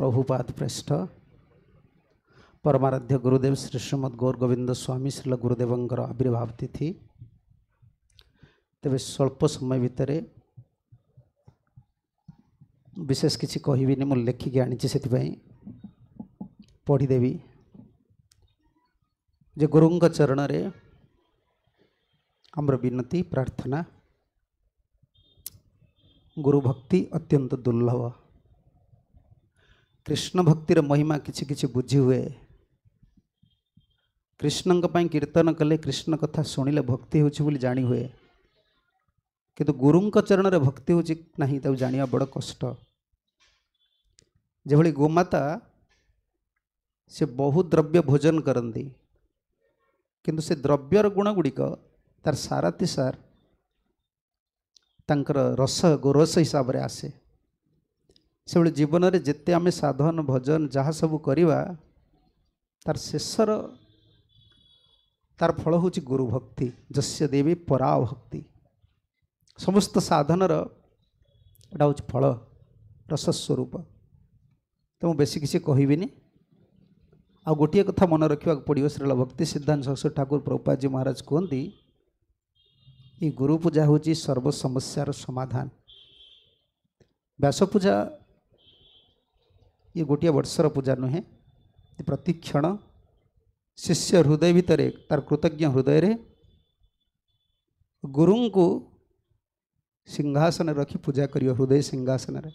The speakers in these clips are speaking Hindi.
प्रभुपाद पृष्ठ परमाराध्य गुरुदेव श्री श्रीमद गौर गोविंद स्वामी श्रील गुरुदेवंकर आविर्भाव तिथि तेरे स्वल्प समय भितर विशेष किसी कहबिनी मु लेखिकी आनी से पढ़ीदेवी जे गुरुंग चरण रे आमर विनती प्रार्थना गुरु भक्ति अत्यंत दुर्लभ कृष्ण भक्तिर महिमा किछि किछि बुझी हुए कृष्ण कीर्तन कले कृष्ण कथा शुणिले भक्ति होछि जानी हुए किंतु गुरुंक चरण रे भक्ति होछि नहीं ताऊ जानिया बड़ कष्ट। जेभली गोमाता से बहुत द्रव्य भोजन करती किंतु से द्रव्यर गुण गुड़िक तार साराति सार तांकर रस गोरस हिसाब से आसे से भाई जीवन में जिते आम साधन भजन जहाँ सब करवा तार शेषर तार फल हूँ गुरु भक्ति जस्य देवी परा भक्ति समस्त साधनर एटा हूँ फल रसस्वरूप। तो मुझे बेसी किसी कहबिनी आ गोटे कथा मन रखा पड़ो श्रील भक्ति सिद्धांत सरस्वती ठाकुर प्रभुपाद जी महाराज कहते ये गुरु पूजा हूँ सर्व समस्यार समाधान। व्यास पूजा ये गोटे वर्षर पूजा नुहे प्रति क्षण शिष्य हृदय भितर तार कृतज्ञ हृदय रे गुरु को सिंहासन रखी पूजा करियो हृदय सिंहासन रे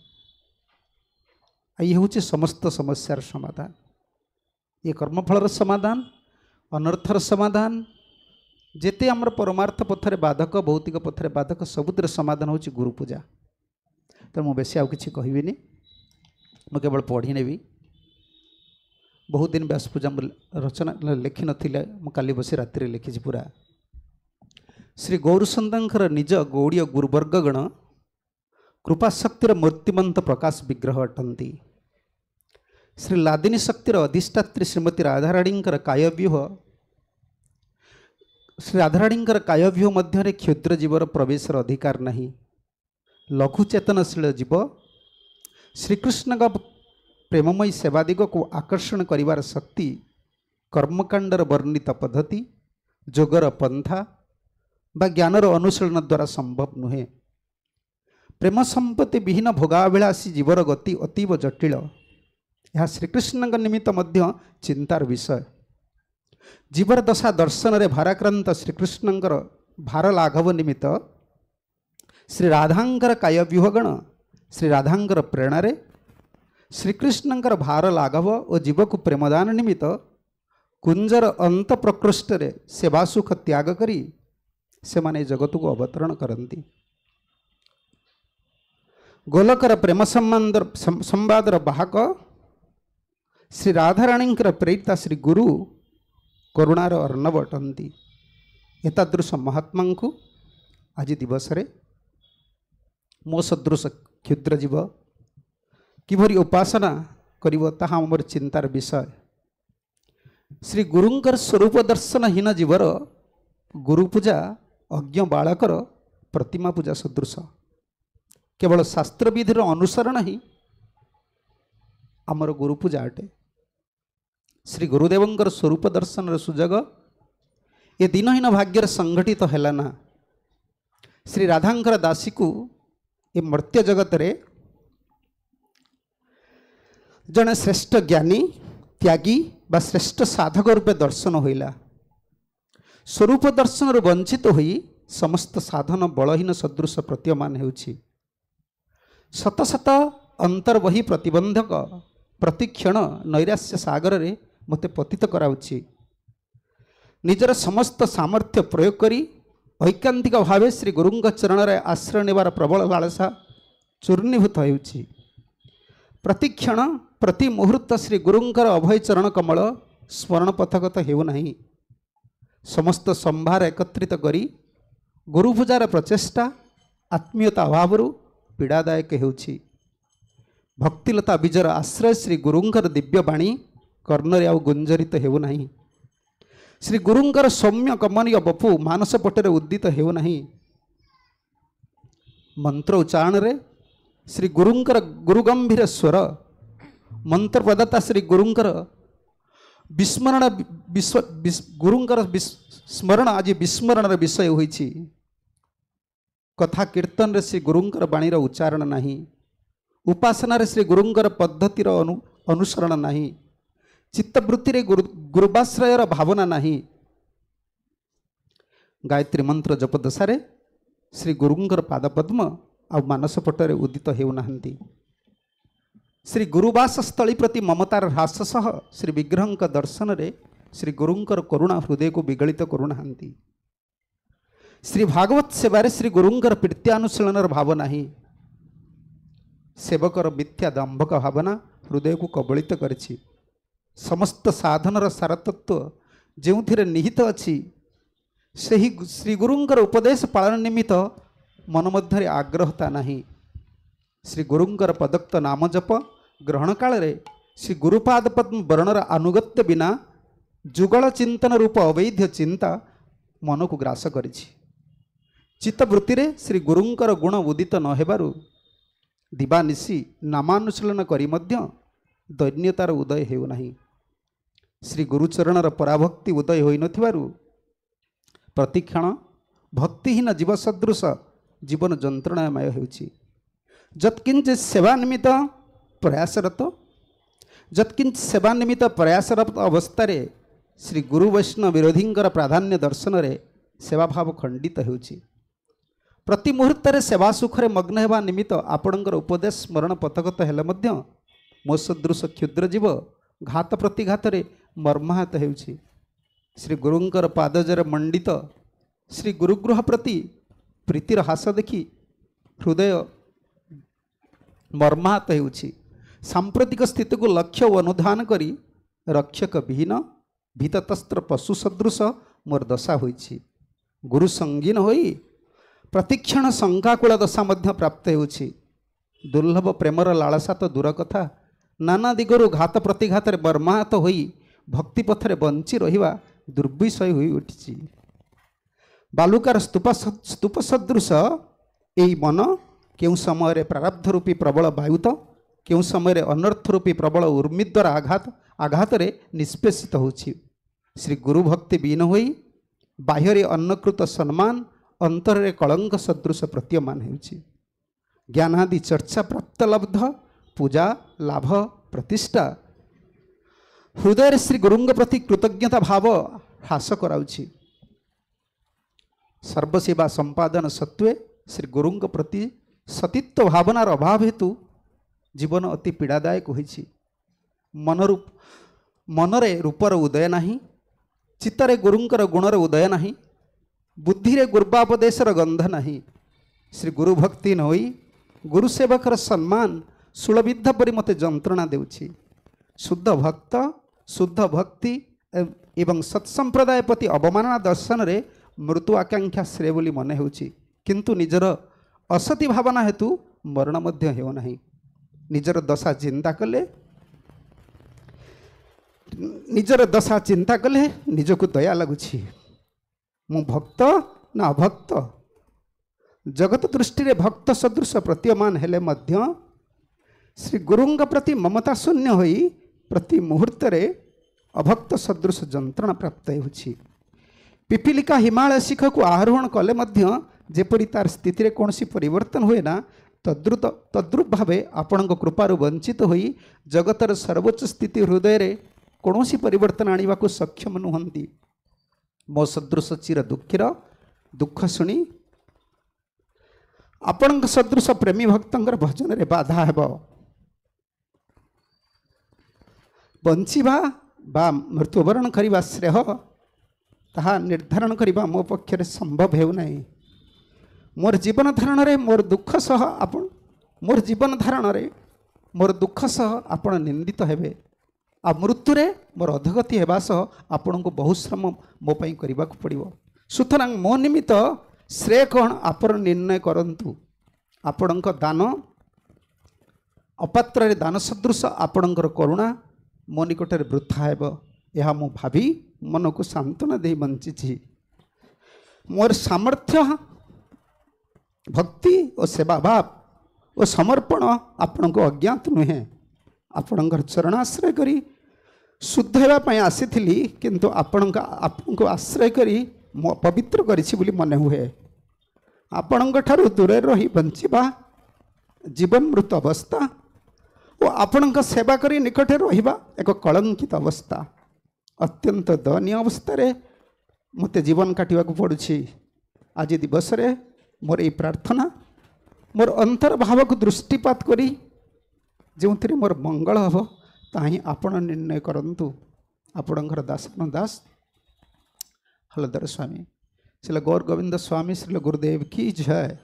ये हूँ समस्त समस्यार समाधान। ये कर्मफलर समाधान अनर्थर समाधान जेते आमर परमार्थ पथरे बाधक भौतिक पथरे बाधक सबुतिर समाधान हूँ गुरु पूजा। तो मुझे बेसी आउ किछि कहबिनी मुझे केवल पढ़ी नेबी बहुत दिन व्यास पूजा रचना लिखि नथिले मु काली बसी रात्रि लिखी पूरा श्री गौरसुंदर निज गौड़ीय गुरुवर्गगण कृपाशक्तिर मूर्तिमंत प्रकाश विग्रह अटंती। श्री लादिनी शक्तिर अधिष्ठात्री श्रीमती राधाराणींकर कायव्यूह श्री राधाराणींकर कायव्यूह मध्य क्षुद्र जीवर प्रवेशर अधिकार नहीं। लघु चेतनशील जीव श्रीकृष्ण का प्रेममयी सेवा दिग को आकर्षण करिवार शक्ति कर्मकांडर वर्णित पद्धति जोगर पंथा बा ज्ञानर अनुशीलन द्वारा संभव नुहे। प्रेम संपत्ति विहीन भोगाभिलाषी जीवर गति अतीव जटिल यह श्रीकृष्ण निमित्त मध्य चिंतार विषय। जीवर दशा दर्शन रे भाराक्रांत श्रीकृष्णंकर भार लाघव निमित्त श्री राधांकर कायव्यूहगण श्री राधांकर प्रेरणा रे श्रीकृष्णंकर भार लाघव और जीव को प्रेमदान निमित्त कुंजर अंत प्रकृष्ट रे सेवा सुख त्याग करी से माने जगत को अवतरण करती। गोलकर प्रेम संवादर बाहक श्री राधाराणींकर प्रेरिता श्री गुरु करुणार अर्णव अटंती। एतादृश महात्मा को आज दिवस रे मो सदृश क्षुद्र जीव किभरी उपासना करिवो ताहा हमर चिंतार विषय। श्री गुरुंकर स्वरूप दर्शनहीन जीवर गुरु पूजा अज्ञ बालकर प्रतिमा पूजा सदृश केवल शास्त्र विधिर अनुसरण ही आमर गुरु पूजा अटे। श्री गुरुदेवंकर स्वरूप दर्शन सुजग ये दिनहीन भाग्यर संगठित हैलाना। श्री राधांकर दासी को ये मर्त्य जगत रे जड़े श्रेष्ठ ज्ञानी त्यागी बा श्रेष्ठ साधक रूपे दर्शन होइला। स्वरूप दर्शन वंचित होई समस्त साधन बलहीन सदृश प्रतीयमान हेउछि। शत शत अंतर्वही प्रतिबंधक प्रतिक्षण नैराश्य सागर रे मते पतित कराउछि। निजर समस्त सामर्थ्य प्रयोग करी ऐकांतिक भावे श्री गुरुंग चरण रे आश्रय नेबार प्रबल लालसा चूर्णीभूत हेउछि। प्रतिक्षण प्रति मुहूर्त श्री गुरुंकर अभय चरण कमल स्मरण पथगत हेउ नाही। समस्त संभार एकत्रित करी गुरु पूजार प्रचेष्टा आत्मीयता अभाव पीड़ादायक हेउछि। भक्तिलता बीजर आश्रय श्री गुरुंकर दिव्य बाणी कर्णरे आउ गुंजरित हेउ नाही। श्री गुरुंकर सौम्य कमनीय बपु मानस पटेरे उद्दित हेउ नाही। मंत्र उच्चारण रे श्री गुरुंकर गुरुगंभीर स्वर मंत्र प्रदाता श्री गुरुंकर विस्मरण गुरुंकर स्मरण आज विस्मरण विषय होईछि। कथा कीर्तन रे श्री गुरुंकर बाणीर उच्चारण नहीं, उपासना रे श्री गुरुंकर पद्धतिर अनुसरण नहीं, चित्तवृत्ति रे गुरुबाश्रयर भावना नहीं। गायत्री मंत्र जप दशारे श्री गुरुंकर पादपद्म आ मानस पटरे उदित हेउनाहांती। श्री गुरुवास स्थली प्रति ममतार ह्रास सह श्री विग्रह दर्शन रे श्री गुरुंकर करुणा हृदय को विगलित करुनाहांती। श्री भागवत सेवारे श्री गुरुंकर प्रीत्यानुशीलनर भाव नहीं, सेवकर मिथ्या दंभक भावना हृदय को कबलित करिछि। समस्त साधनर सारतत्व जेउथिरे निहित अछि सेही श्री गुरुंकर उपदेश पालन निमित्त मन मध्यरे आग्रहता नहीं। श्री गुरुंकर पदक्त नाम जप ग्रहण काल रे श्री गुरुपाद पद्म वर्णर अनुगत्य बिना जुगल चिंतन रूप अवैध चिंता मन को ग्रास करिछि। चित्तवृत्ति रे श्री गुरुंकर गुण उदित न हेबारु दिवानिशी नामानुशीलन करी मध्य दैन्यतार उदय हेउ नाही। श्री गुरुचरणर पराभक्ति उदय होई नथिबारु प्रतिक्षण भक्तिहीन जीव सदृश जीवन जंत्रणामय होउछि। जत्किंच सेवा निमित्त प्रयासरत प्रयासरत अवस्था श्री गुरु वैष्णव विरोधींकर प्राधान्य दर्शन रे सेवा भाव खंडित होउछि। प्रति मुहूर्त सेवा सुखरे मग्न हेबा निमित्त आपणकर उपदेश स्मरण पथगत हेले मध्य मो सदृश क्षुद्र जीव घात प्रतिघात मर्माहत होउछि। श्री गुरुंकर पादजर मंडित श्री गुरुगृह प्रति प्रीतिर हास देखि हृदय मर्माहत होउछि। सांप्रतिक स्थिति को लक्ष्य व अनुधान करी रक्षक विहीन भीततस्त्र पशु सदृश मोर दशा होइछि। गुरु संगीन होई प्रतिक्षण शंकाकुल दशा मध्य प्राप्त होउछि। दुर्लभ प्रेमर लालसा तो दूर कथा नाना दिगरु घात प्रतिघात मर्माहत होई भक्ति पथरे बंची रहिबा दुर्विषय होई उठिछि। बालुकार स्तूप सदृश एई मन केउ समय प्रारब्ध रूपी प्रबल वायुत केउ समय अनर्थ रूपी प्रबल उर्मिद्वार आघात निष्पेषित होछि। श्री गुरु भक्ति बीन होई बाह्य अन्नकृत सम्मान अंतर कलंक सदृश प्रतीयमान होछि। ज्ञानादि चर्चा प्राप्त लब्ध पूजा लाभ प्रतिष्ठा हृदय श्री गुरुंग प्रति कृतज्ञता भाव ह्रास कराउछि। सर्वसेवा संपादन सत्वे श्री गुरुंग प्रति सतीत्व भावनार अभाव हेतु जीवन अति पीड़ादायक होइछि। मनरे रूपर उदय नाही, चित्तरे गुरुंकर गुणर उदय नाही, बुद्धिरे गुरुबापदेशर गंध नाही। श्री गुरु भक्ति न होई गुरु सेवकर सम्मान सुलभिद्ध परि मते जंत्रणा देउछि। शुद्ध भक्त शुद्ध भक्ति एवं सत्संप्रदाय प्रति अवमानना दर्शन रे मृत्यु आकांक्षा श्रेय बोली मन होउछि, किंतु निजर असती भावना हेतु मरण मध्य हेउ नाही। निजर दशा चिंता कले निजको दया लगुछि। मु भक्त ना अभक्त जगत दृष्टि रे भक्त सदृश प्रतीयमान हेले मध्य श्री गुरुंग प्रति ममता शून्य होई प्रति मुहूर्त रे अभक्त सदृश जंत्रणा प्राप्त होछि। पिपीलिका हिमालय शिख को आरोहण कले मध्य जेपरि तार स्थिति रे कोनसी परिवर्तन हुए ना तद्रूप भावे आपणक कृपारु वंचित होई जगतर सर्वोच्च स्थिति हृदय रे कोनसी परिवर्तन आनिबा को सक्षम नुहंती। मो सदृश चिर दुखीर दुख शुणी आपणक सदृश प्रेमी भक्तंकर भजन रे बाधा हेब। बंचिबा बा मृत्युवरण करिबा श्रेय ताहा निर्धारण करिबा मो पक्षरे संभव हेउ नाही। मोर जीवन धारण रे मोर दुख सह आपण मोर जीवन धारण रे मोर दुख सह आपण निंदित हेबे। आ मृत्यु रे मोर अधगति हेबा सह आपण को बहु श्रम मो पई करिबा को पड़िबो। सुतरां मो निमित्त श्रेय कोण आपण निर्णय करंतु। आपणक दान अपात्र रे दान सदृश आपणकर करुणा मो निकटरे वृथा हेब यह मु भावी मन को सांत्वना दे बंची। मोर सामर्थ्य भक्ति और सेवा भाव और समर्पण आपण को अज्ञात नुहे। ଆପଣଙ୍କର ଚରଣ ଆଶ୍ରୟ କରି शुद्ध होगापी आसी किंतु आपण को आश्रय करी पवित्र करिछि ବୋଲି मन हुए आपण दूर रही बंचिबा जीवन मृत अवस्था और आपण सेवा करी निकटे रहिबा एक कलंकित अवस्था अत्यंत दयनीय अवस्था रे मते जीवन काटिबा को पड़ुछि। आज दिवस रे मोर ये प्रार्थना मोर अंतर्भाव को दृष्टिपात करी जो मोर मंगल हम ताही आपण निर्णय करंतु। आपणकर दासन दास हलधर स्वामी, श्रील गौर गोविंद स्वामी, श्रील गुरुदेव की जय।